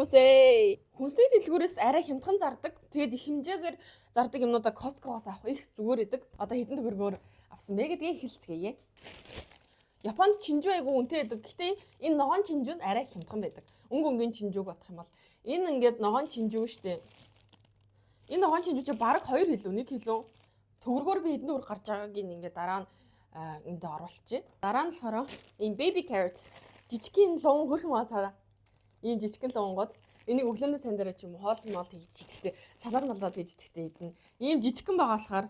үсэй. Хүнсний дэлгүүрээс арай хямдхан зардаг. Тэгээд их хэмжээгээр зардаг юмнуудаа Costco-гоос авах их зүгээр идэг. Одоо хэдэн төгрөгөөр авсан бэ гэдгийг хэлцгээе. Японд чинжүү айгу үнэтэй байдаг. Гэхдээ энэ ногоон чинжүү нь арай хямдхан байдаг. Өнгө чинжүүг бодох юм бол энэ ингээд ногоон чинжүү штэ. Энэ ногоон чинжүү чи бараг 2 кг, 1 кг. Төгрөгөөр би хэдэн төгрөг гарч байгааг ингээд дараа нь энд оруулчих. Дараа нь болохоор энэ baby carrot жижигхэн лон хөрхөн маасаараа. Ийм жижигхэн лонгод энийг өглөөний сан дээр ч юм уу хоол мол хийж идэхтэй салаад малаад хийж идэхтэй идэнэ. Ийм жижигхэн байгаа болохоор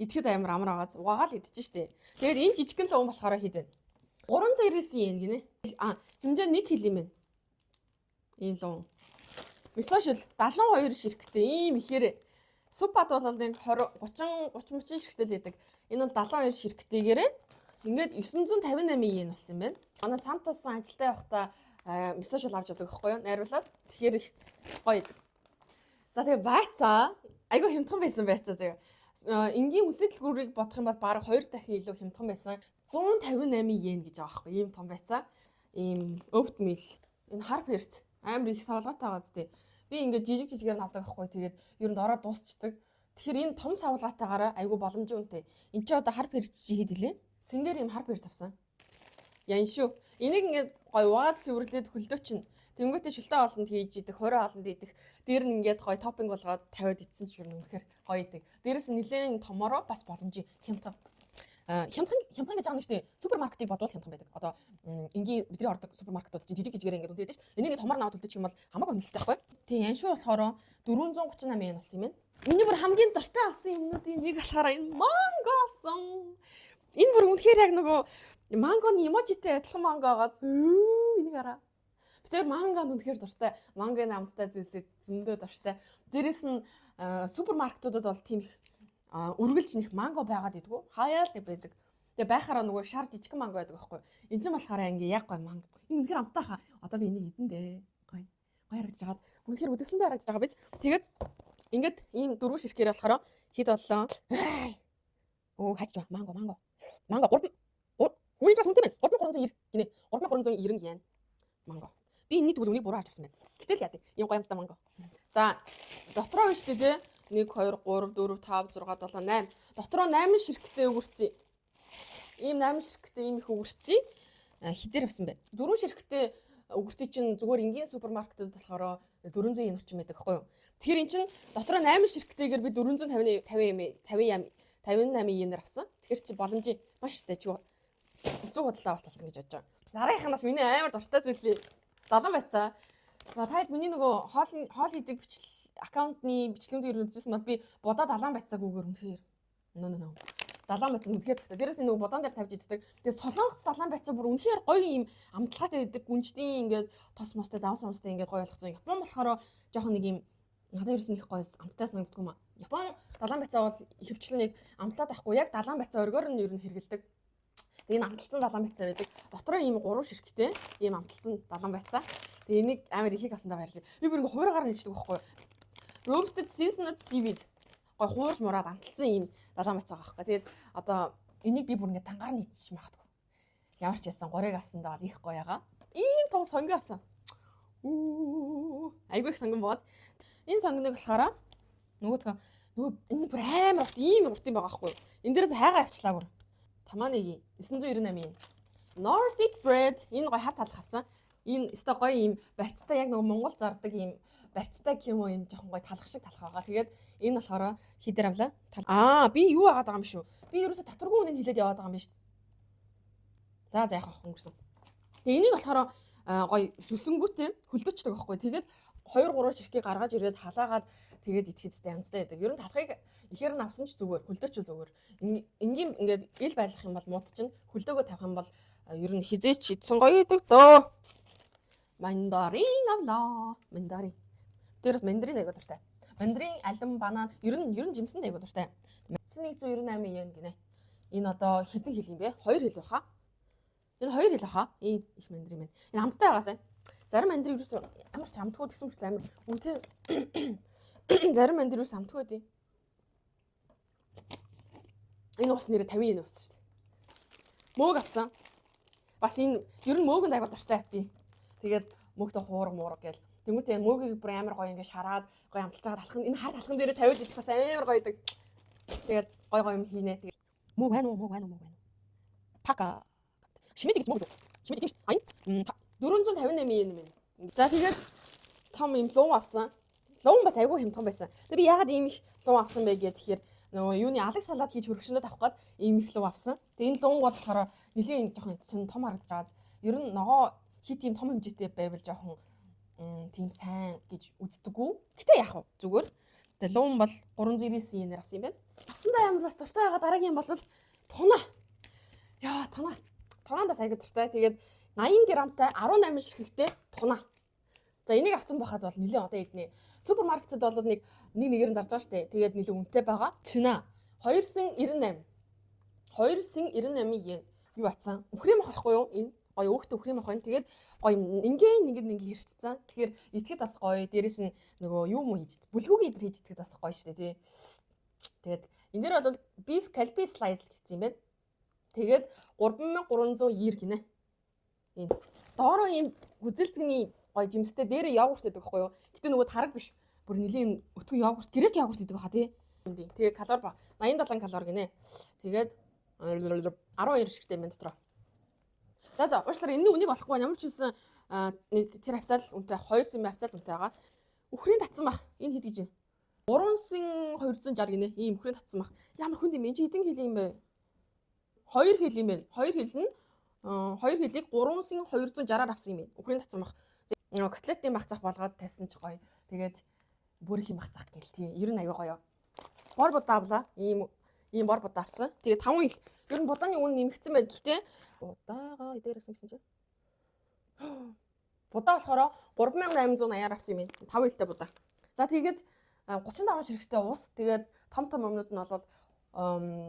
идэхэд амар амар агааз угаагаал идэж штэ. Тэгээд энэ жижигхэн лон болохоор хідэн 399 yen гинэ. Хэмжээ 1 кг юм байна. Ийм лон. Мисошил 72 ширхтээ ийм ихээр супад бол нэг 20 30 ширхтэл байдаг. Энэ бол 72 ширхтэйгээрээ ингээд 958 yen болсон юм байна. Манай Сантосан ажилдаа явахдаа мисошил авч явдаг байхгүй юу? Найруулаад. Тэгэхээр их гоё. За тэгээ байцаа. Айгу хямдхан байсан байцаа тэгээ. Энгийн хүнсний дэлгүүрийг бодох юм бол бараг 2 дахин илүү хямдхан байсан. 158 yen гэж байгаа байхгүй юу? Ийм том байцаа. Ийм oatmeal. Энэ хар перц амар их савлгаатай байгаа зү. Би ингээд жижигээр нь авдаг байхгүй. Тэгээд ер нь ороод дуусчдаг. Тэгэхээр энэ том савлгаатайгаараа айгу боломжтой үнэтэй. Энд чи одоо хар перц чи хэд илээ? Сэнгээр юм хар перц авсан. Ян шүү. Энийг ингээд гой угаад цэвэрлээд хөлдөө чинь тэнгуэтэй шилтэй олонд хийж идэх, хорой олонд идэх. Дээр нь ингээд гой топпинг болгоод тавиад идсэн ч юм үнэхээр гоё идэг. Дээрээс нь нэлээд томороо бас боломжтой хямдхан. Хямдхан гэж байгаа нь шүү дээ. Супермаркетыг бодвол хямдхан байдаг. Одоо энгийн бидний ордог супермаркетууд чинь жижигээрээ ингээд үнэтэй шүү дээ. Энийг томор наваад үлдчих юм бол хамаагүй хэмнэлттэй байхгүй. Тэгээ ян шүү болохоор 438 yen болсон юм байна. Миний бүр хамгийн дуртай авсан юмнуудын нэг болохоор энэ манго авсан. Энэ бүр үнэхээр яг нөгөө мангоны эможитэй адилхан манго байгаа. Энийг хараа. Би тэр мангонд үнэхээр дуртай. Мангоны амттай зүйлсээ зөндөө дуртай. Дээрэс нь супермаркетуудад бол тийм их үргэлж нэг манго байгаад идэггүй. Хаяал байдаг. Тэгээ байхаараа нөгөө шар жижиг манго байдаг байхгүй. Энд чинь болохоор ингээ яг гой манго. Энэ үнэхээр амттай хаа. Одоо би энийг идэн дээ. Гой. Гой харагдаж байгаа. Үнэхээр үзэсгэлэнтэй харагдаж байгаа биз. Тэгээд ингээд ийм дөрөв ширхээр болохоор хэд боллоо. Оо хаач ба манго. Манго 3 үгүй бас үнэтэй байна. 3390 гинэ. 3390 yen манго. Би энэ тэгвэл үнийг буруу харж авсан байна. Гэтэл яа тий. Ийм гоё амттай манго. За дотроо биш дээ. 1 2 3 4 5 6 7 8. Дотроо 8 ширхтээ өгөрцөө. Ийм 8 ширхтээ ийм их өгөрцөө. Хідээр авсан байна. 4 ширхтээ өгөрцөө чинь зүгээр энгийн супермаркетад болохоор 400 yen орчим байдаг байхгүй юу? Тэгэхээр эн чинь дотроо 8 ширхтээгээр би 458 yen-ээр авсан. Тэгэхээр чи боломжийн маш их ч зүг бодлоо болталсан гэж бодож байгаа. Дараагийнханаас миний амар дуртай зүйлээ далан байцаа. Таад миний нөгөө хоол хийдэг аккаунтны бичлэгүүдийг үзсэн мод би будаа далан байцаагүйгээр үнэхээр нөө. Далан байцаа үнэхээр дуртай. Дээрээс нь нөгөө будаан дээр тавьж иддэг. Тэгээ солонгоц далан байцаа бүр үнэхээр гоё юм амтлагатай байдаг. Гүнждийн ингээд тос мостой давс мостой ингээд гоё болгоцсон. Япон болохоор жоохон нэг юм надад ерөөс нь их гоё амттай санагддаг юм а. Япон далан байцаа бол ихэвчлэн нэг амтлаад байхгүй яг далан байцаа өргөөр нь ер нь хэрэгэлдэг. Тэгээ энэ амталцсан далан байцаа байдаг. Дотроо ийм 3 ширхтээ ийм амталцсан далан байцаа. Тэгээ энийг амар ихийг асандаа барьж. Би бүр ингээ хуураагаар нээждэг байхгүй. Roasted seasoned seaweed. Гой хуурж мураад амталцсан ийм далан байцаа байгаа байхгүй. Тэгээд одоо энийг би бүр ингээ тангаар нээчих магадгүй. Ямар ч ясан 3-ыг асандаа бол их гоё ягаа. Ийм том сонгоо авсан. Айгүй их сонгон бод. Энэ сонгоныг болохоор нөгөө энэ бүр амар урт ийм урт юм байгаа байхгүй. Энд дээрээс хайгаа авчлаа бүр. Тамааныгийн 998 yen. Nordic bread энэ гоё хар талах авсан. Энэ өстой гоё ийм барьцтай яг нөгөө Монгол зардаг ийм барьцтай юм уу ийм жоохон гоё талах шиг талах байгаа. Тэгээд энэ болохоор хідэр авлаа. Би юу агаад байгаа юм шүү. Би ерөөсө татваргүй үнэ хэлээд яваад байгаа юм биш. За яг өнгөрсөн. Тэгээ энийг болохоор гоё зүсэнгүүтэй хөлдөчдөг байхгүй. Тэгээд 2-3 ширхгийг гаргаж ирээд халаагаад тэгээд итгэхэд янзтай байдаг. Ер нь талхыг ихээр нь авсан ч зүгээр, хөлдөөч зүгээр. Энгийн ингээд ил байлгах юм бол мууд чинь хөлдөөгөө тавих юм бол ер нь хизээч идсэн гоё идэг дөө. Мандарин авлаа. Мандарин. Тэрс мандарин айгуу дуртай. Мандарин, алим, банан ер нь жимсэнд айгуу дуртай. 198 yen гинэ. Энэ одоо хэдэн хил юм бэ? 2 хил баха. Энэ 2 хил баха. Ийм их мандарин байна. Энэ хамттай байгаасаа. Зарим мандарин юус амар ч амтгүй гэсэн мэт амар үнэтэй. Зарим мандарин юус амтгүй дээ. Энэ ус нэрэ 50 yen ус шүү дээ. Мөөг авсан. Бас энэ ер нь мөөг нь айгуу дуртай би. Тэгээд мөгтө хуурга муурга гээл Тэнгүүтээ мөөгийг бүр амар гоё ингээ шараад гоё амталж байгаа талхан энэ хар талхан дээрээ тавиад идэх бас амар гоё идэг. Тэгээд гоё юм хийнэ. Тэгээд мөө байна уу? Така. Шимэж гэж мөө. Шимэж тийм шүү. Айн 458 yen юм. За тэгээд том юм луу авсан. Луу бас айгүй хямдхан байсан. Тэгээд би яагаад ийм их луу авсан бэ гэхээр нөгөө юуны алаг салаад хийж хөргөшнөд авах гээд ийм их луу авсан. Тэгээд энэ луунгууд болохоор нэлийн жоохон сонь том харагдаж байгаа. Ер нь ногоо хит ийм том хэмжээтэй байвал жоохон тийм сайн гэж үздэггүй. Гэтэ яах вэ? Зүгээр. Тэгээд луун бол 399 yen-ээр авсан юм байна. Авсандаа амар бас дуртай байгаа дараагийн бол туна. Яа, туна. Тунаандас айгүй дуртай. Тэгээд 80 грамтай 18 ширхэгтэй туна. За энийг авсан байхад бол нэлээд одоо эднэ. Супермаркетад бол нэгээр нь зарж байгаа штэ. Тэгээд нэлээд үнэтэй байгаа. Туна 298. 298 yen. Юу атсан? Үхрийн мах байхгүй юу? Энэ гоё өөхтэй үхрийн мах байна. Тэгээд гоё ингээ хэрчсэн. Тэгэхээр идэхэд бас гоё. Дээрэс нь нөгөө юу муу хийж бүлгүүгийн идэр хийж идэхэд бас гоё штэ тий. Тэгээд энэ дээр бол beef kalbi slice гэсэн юм байна. Тэгээд 3390 гинэ. Энэ доороо ийм гүзэлцгний гоё жимстэй дээрээ йогурт гэдэг байхгүй юу? Гэтэ нөгөө тараг биш. Бүр нэлийн өтгөн йогурт, грек йогурт гэдэг баха тий. Тэгээ калори ба 87 калори гинэ. Тэгээд 12 шигтэй юм дотроо. За уучлаарай энэ үнийг болохгүй ямар ч хэлсэн нэг тэр хавцаал үнэтэй 2 сум хавцаал үнэтэй байгаа. Үхрийн татсан бах. Энэ хэд гэж вэ? 3 син 260 гинэ. Ийм үхрийн татсан бах. Ямар хүнд юм бэ? Чи хэдэн кг юм бэ? 2 кг юм байна. 2 кг нь 2 кг-ийг 3 син 260-аар авсан юм байна. Үхрийн татсан бах. Котлетийн бах цах болгоод тавьсан ч гоё. Тэгээд бүрийн бах цах гэл тий. Ер нь аягүй гоё. Бор будаа авлаа. Ийм бор будаа авсан. Тэгээд 5 ил. Ер нь будааны үн нэмэгдсэн байна. Гэхдээ будаага дээр авсан гэсэн чинь. Будаа болохоор 3880-аар авсан юм байна. 5 илтэй будаа. За тэгээд 35 ширхэгтэй ус. Тэгээд том юмнууд нь бол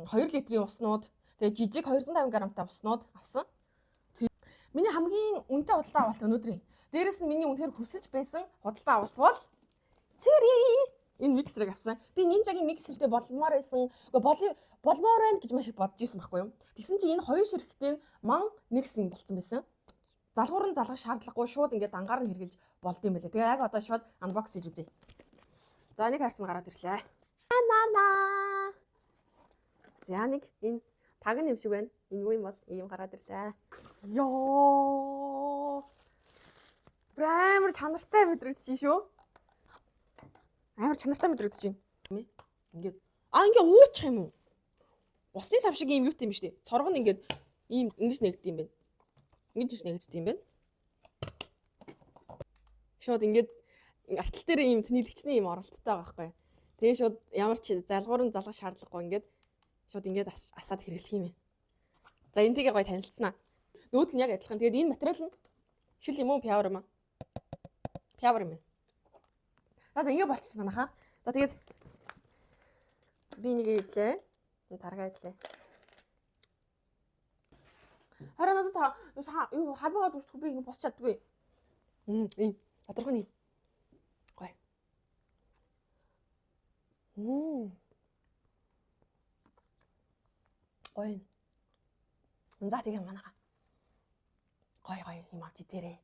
2 литрийн уснууд. Тэгээд жижиг 250 грамтай уснууд авсан. Миний хамгийн үнэтэй худалдаа авалт өнөөдрийн. Дээрэс нь миний үнэхээр хүсэж байсан худалдаа авалт бол цэри. Энэ миксерыг авсан. Би Ninja-гийн миксертэй болмоор байсан. Болмоор байна гэж маш их бодож исэн байхгүй юу? Тэгсэн чинь энэ 2 ширхэгтэй ман нэгсэн болцсон байсан. Залгуур нь залгах шаардлагагүй шууд ингээд ангаар нь хэрглэж болд юм байлээ. Тэгээ яг одоо шууд анбокс хийж үзье. За нэг харсан гараад ирлээ. За нэг энэ таг юм шиг байна. Энэ юу юм бол ийм гараад ирлээ. Йоо. Амар чанартай мэдрэгдэж шүү. Амар чанартай мэдрэгдэж байна. Ингээд ингээд уучих юм уу? Усны сав шиг юм юут юм биш үү? Цорго нь ингээд ийм ингэж нэгдэв юм байна. Ингэж нэгдэв юм байна. Шууд ингээд артал дээр ийм тэнэлэгчний ийм оролттой байгаа байхгүй. Тэгээ шууд ямар ч залгуур нь залгах шаардлагагүй ингээд шууд ингээд асаад хэрэглэх юм байна. За энтэйгээ гоё танилцсанаа. Нүүд нь яг адилхан. Тэгээд энэ материал нь шил юм уу, пявер юм аа? Пявер юм. За ингэ болчих манайхаа. За тэгээд би нэг идлээ. Таргаа идлээ. Харин надад юу халбаагаад үзтгүй би ингэ босч чаддгүй. Ийм тодорхой юм. Гоё. Гоё. За тэгээ манайхаа. Гоё юм авч идээрээ.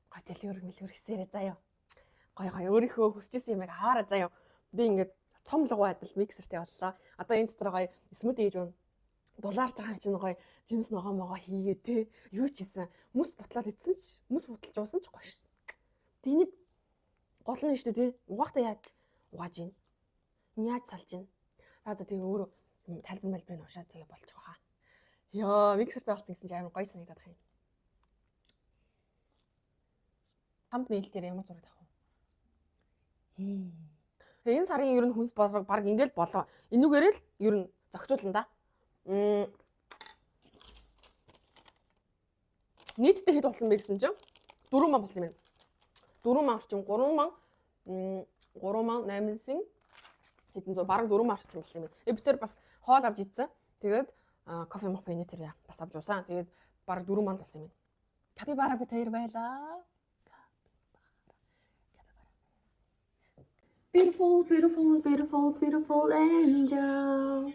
Гоё дэлгүүр хийсээрээ заяа. Гоё өөрийнхөө хүсчихсэн юмыг аваараа заяа. Би ингээд цомлогоо адил миксертэй боллоо. Одоо энэ дотор гоё смути хийж байна. Дулаарч байгаа юм чинь гоё жимс ногоо хийгээ те. Юу ч хийсэн. Мөс бутлаад идсэн ч мөс буталж уусан ч гоё шин. Тэнийг гол нь шүү дээ те. Угаахтаа яаж угааж ийн. Яаж салж ийн. За тэгээ өөрөө тайлбар уушаад тэгээ болчих واخа. Яа, миксертэй болсон гэсэн чинь амар гоё санагдаад байна. Хамт нээлтээр ямар зураг авах вэ? Тэгээ энэ сарын ер нь хүнс болго баг ингээл болоо. Энүүгээрээ л ер нь зохицуулна да. Нийтдээ хэд болсон бэ гэсэн чинь 4 ман болсон юм байна. 4 ман орчим 3 ман 800 хэдэн зуун бараг 4 ман орчим болсон юм байна. Би тэр бас хоол авч идсэн. Тэгээд кофе мопины тэр бас авч уусан. Тэгээд бараг 4 ман болсон юм байна. Капибара би тэр байлаа. Beautiful angel.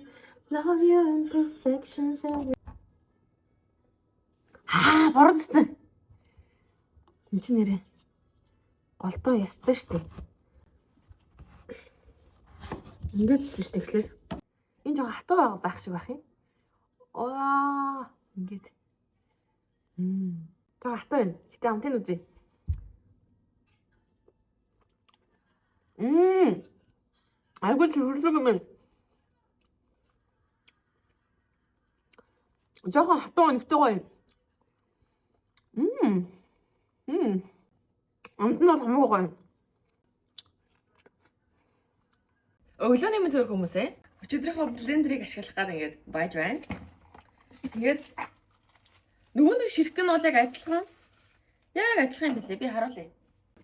Love you imperfections and борцсон. Энд чи нэрээ. Голдоо ястай штэ. Ингээд зүсэн штэ эхлээд. Энэ жоо хатуу байгаа байх шиг байх юм. Аа ингээд. Та хатуу байна. Гэтэ амтын үзье. Айгуу чөлөөг юм. Жохон хатуу нэгтэй гоё. Амт нь бол хамаагүй гоё. Өглөөний мэнд төрөх хүмүүсээ өчигдрийнхөө блендерийг ашиглах гэдэг ингээд байж байна. Тэгээд нөгөө нэг ширхэг нь бол яг адилхан. Яг адилхан юм билээ. Би харуулъя.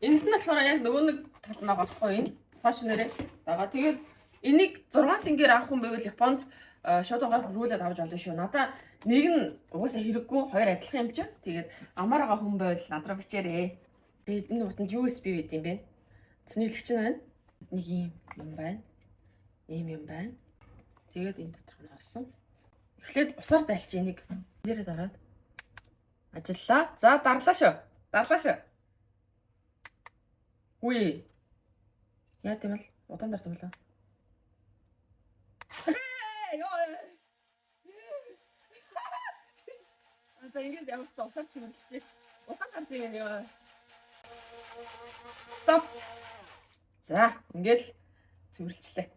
Энд нь болохоор яг нөгөө нэг тал нь байгаа байхгүй энэ. Цааш нэрээ байгаа. Тэгээд энийг 6 сэнгээр авах юм байвал Японд шууд угаар хөрвүүлээд авч болно шүү. Надаа нэг нь угаасаа хэрэггүй, хоёр адилхан юм чи. Тэгээд амар байгаа хүн байвал надраа бичээрэй. Тэгээд энэ утанд USB байд юм бэ. Цэнэглэгч нь байна. Нэг юм байна. Ийм байна. Тэгээд энэ дотор нь хоосон. Эхлээд усаар зальчих энийг. Нэрээ дараад ажиллаа. За дарлаа шүү. Дарлаа шүү. Үгүй. Яа тийм л удаан дарж юм болоо. За ингэж ямар ч усаар цэвэрлэжээ. Удаан гард юм яа. Стоп. За ингээл цэвэрлжлээ.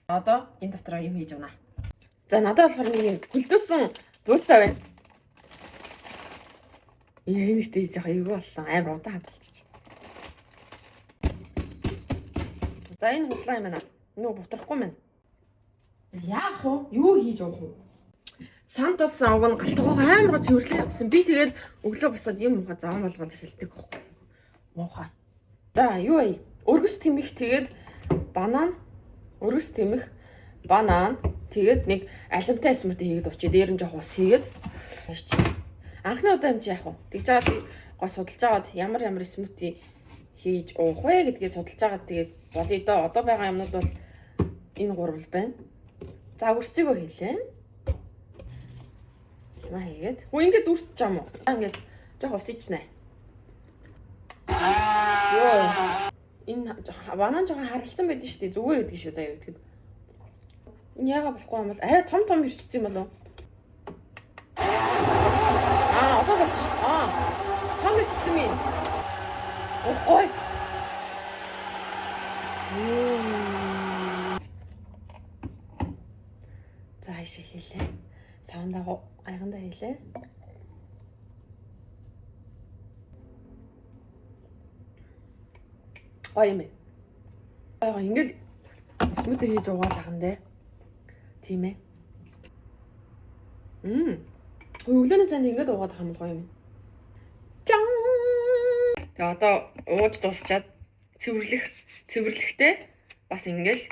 Одоо энэ дотроо юм хийж унаа. За надад болохоор нэг юм хөлдөөсөн дурцаа байна. Энийг тийж яах юу болсон амар удаан болчих. За энэ худлаа юм байна. Нүү бутрахгүй байна. Яах вэ? Юу хийж уух вэ? Сантос ог нь галтгоо амар цэвэрлээ явсан. Би тэгээд өглөө босоод юм ухаа заван болгоод эхэлдэг байхгүй. Муухай. За юу вэ? Өргөс тэмэх тэгээд банан, өргөс тэмэх, банан тэгээд нэг алимтай смути хийгээд очие. Дээр нь жоох ус хийгээд. Анхны удаа юм чи яах вэ? Тэгж жаад гоо судалж агаад ямар смути хийж уух вэ гэдгээ судалж агаад тэгээд болъё доо. Одоо байгаа юмнууд бол энэ гурвал байна. За өрцөгөө хийлээ. Маа хийгээд. Хөө ингэж үрсэж юм уу? Ингэж жоох ус ичнэ. Йоо. Энэ банан жоохон харалцсан байдэн шүү дээ. Зүгээр байдаг шүү заяа гэдэг. Энэ яага болохгүй юм бол арай том ирчихсэн юм болов уу? Одоо болж шүү. Том ирчихсэн юм. Ой. За ишээ хийлээ. Савндаа айгандаа хийлээ. Гоё юм. Ингээл смути хийж угаалах нь тийм ээ. Өглөөний цаанд ингээд уугаад байгаа юм гоё юм. Чан. Тэгээ одоо ууж дуусчаад цэвэрлэхтэй бас ингээл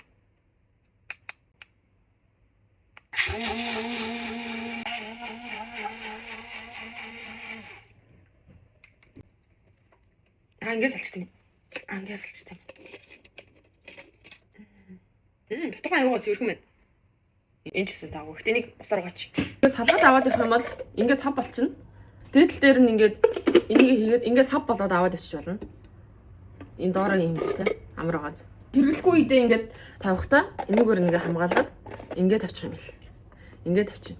ингээд салчихсан юм. Ингээд салчихсан юм. Тухайн аюугаа цэвэрхэн байна. Энэ ч гэсэн таагүй. Гэтэ нэг усаар угаач. Ингээд салгаад аваад явах юм бол ингээд сав болчихно. Дээдл дээр нь ингээд энийг хийгээд ингээд сав болоод аваад явчих болно. Энэ доороо юм тий. Амар угааз. Хэрэглэхгүй үедээ ингээд тавихтаа энэгээр ингээ хамгаалаад ингээд тавьчих юм бэл. Ингээд тавьчих.